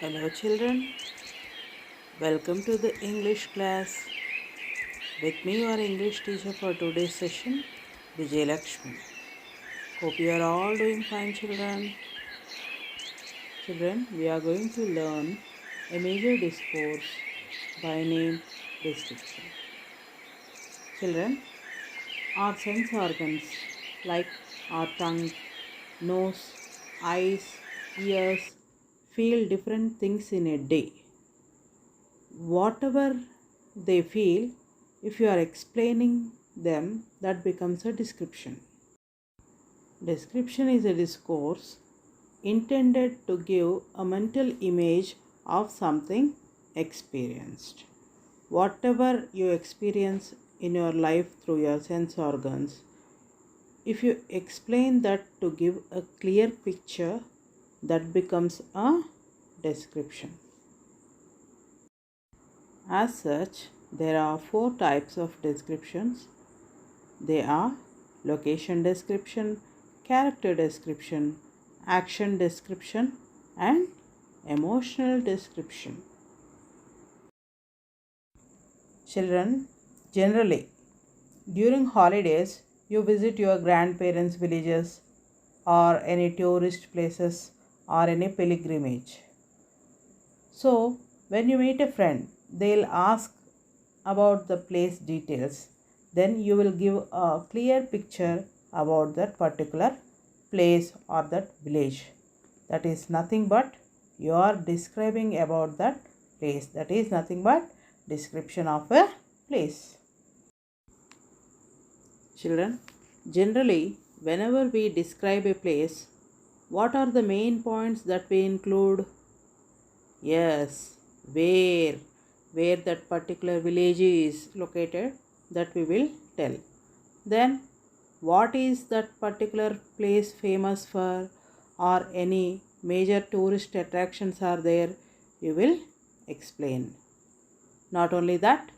Hello children, welcome to the English class. With me your English teacher for today's session, Vijay Lakshmi. Hope you are all doing fine children. Children, we are going to learn a major discourse by name description. Children, our sense organs like our tongue, nose, eyes, ears feel different things in a day. Whatever they feel, if you are explaining them, that becomes a description. Description is a discourse intended to give a mental image of something experienced. Whatever you experience in your life through your sense organs, if you explain that to give a clear picture, that becomes a description. As such, there are 4 types of descriptions. They are location description, character description, action description, and emotional description. Children, generally, during holidays, you visit your grandparents' villages or any tourist places or any pilgrimage. So, when you meet a friend, they'll ask about the place details. Then you will give a clear picture about that particular place or that village. That is nothing but you are describing about that place. That is nothing but description of a place. Children, generally, whenever we describe a place, what are the main points that we include? Yes, where that particular village is located, that we will tell. Then what is that particular place famous for, or any major tourist attractions are there, you will explain. Not only that,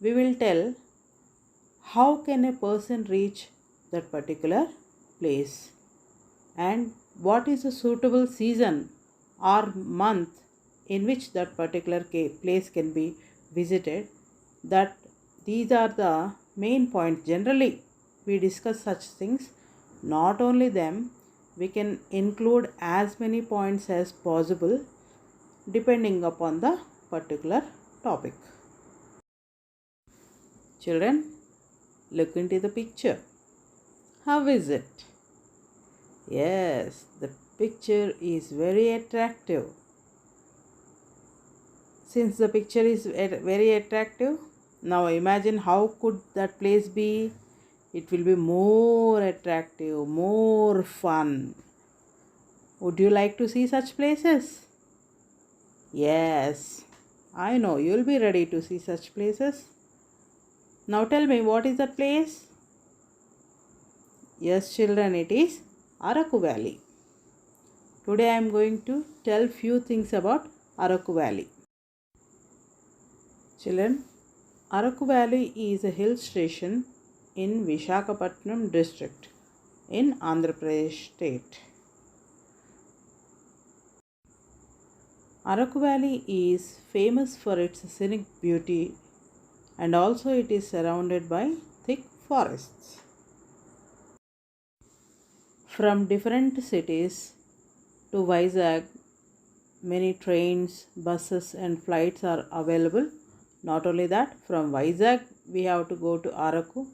we will tell how can a person reach that particular place and what is a suitable season or month in which that particular place can be visited. That these are the main points. Generally we discuss such things. Not only them, we can include as many points as possible depending upon the particular topic. Children, look into the picture. How is it? Yes, the picture is very attractive. Since the picture is very attractive, now imagine how could that place be. It will be more attractive, more fun. Would you like to see such places? Yes, I know you will be ready to see such places. Now tell me, what is that place? Yes children, it is Araku Valley. Today I am going to tell few things about Araku Valley. Children, Araku Valley is a hill station in Visakhapatnam district in Andhra Pradesh state. Araku Valley is famous for its scenic beauty and also it is surrounded by thick forests. From different cities to Vizag, many trains, buses and flights are available. Not only that, from Vizag we have to go to Araku.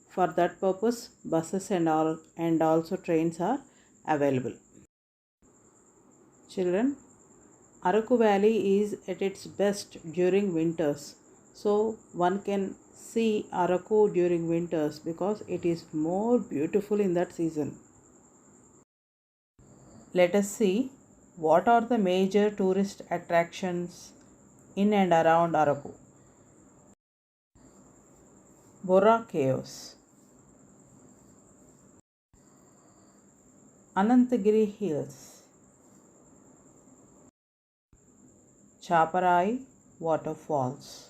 For that purpose, buses and also trains are available. Children, Araku Valley is at its best during winters. So one can see Araku during winters because it is more beautiful in that season. Let us see what are the major tourist attractions in and around Araku. Borra Caves, Anantagiri Hills, Chaparai Waterfalls,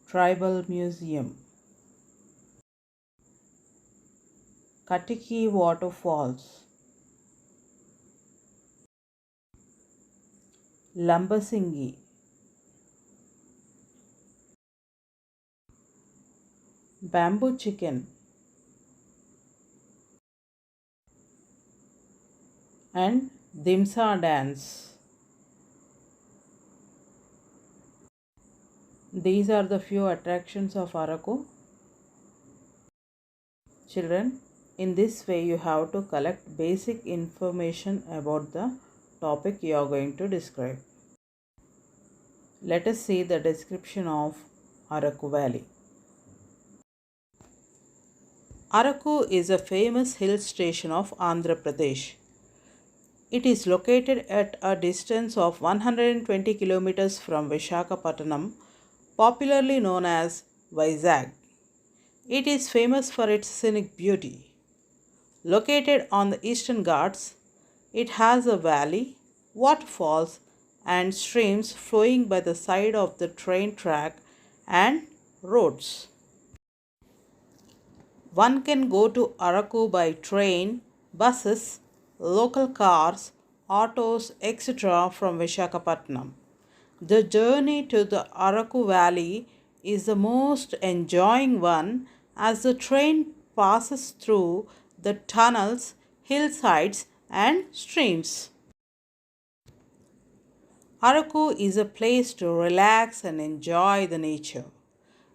Tribal Museum, Katiki Waterfalls, Lambasingi, bamboo chicken, and Dimsa dance. These are the few attractions of Araku. Children, in this way you have to collect basic information about the topic you are going to describe. Let us see the description of Araku Valley. Araku is a famous hill station of Andhra Pradesh. It is located at a distance of 120 kilometers from Visakhapatnam, popularly known as Vizag. It is famous for its scenic beauty. Located on the Eastern Ghats, it has a valley, waterfalls, and streams flowing by the side of the train track and roads. One can go to Araku by train, buses, local cars, autos, etc. from Visakhapatnam. The journey to the Araku Valley is the most enjoying one as the train passes through the tunnels, hillsides, and streams. Araku is a place to relax and enjoy the nature.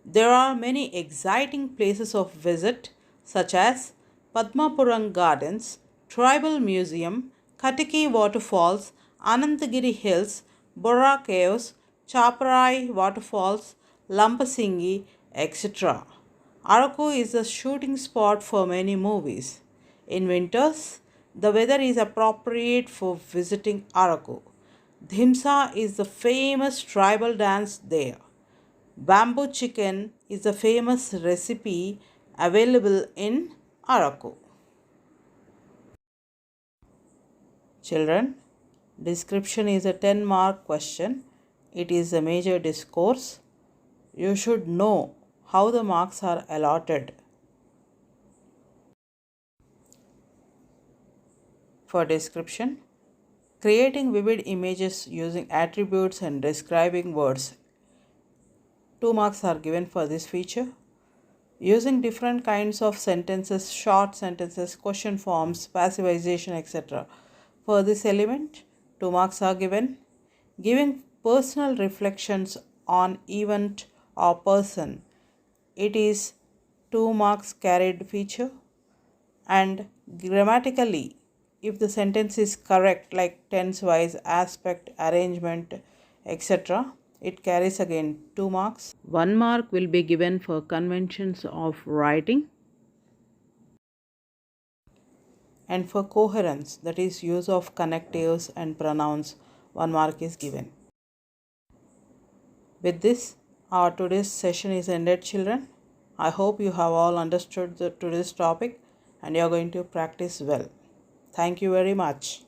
There are many exciting places of visit such as Padmapuram Gardens, Tribal Museum, Katiki Waterfalls, Anantagiri Hills, Borra Caves, Chaparai Waterfalls, Lambasingi, etc. Araku is a shooting spot for many movies. In winters, the weather is appropriate for visiting Araku. Dhimsa is the famous tribal dance there. Bamboo chicken is a famous recipe available in Araku. Children, description is a 10-mark question. It is a major discourse. You should know how the marks are allotted. For description, creating vivid images using attributes and describing words. 2 marks are given for this feature. Using different kinds of sentences, short sentences, question forms, passivization, etc. For this element, 2 marks are given. Giving personal reflections on event or person, it is 2 marks carried feature. And grammatically, if the sentence is correct, like tense wise, aspect, arrangement, etc., it carries again 2 marks. 1 mark will be given for conventions of writing. And for coherence, that is use of connectives and pronouns, 1 mark is given. With this, our today's session is ended, children. I hope you have all understood today's topic and you are going to practice well. Thank you very much.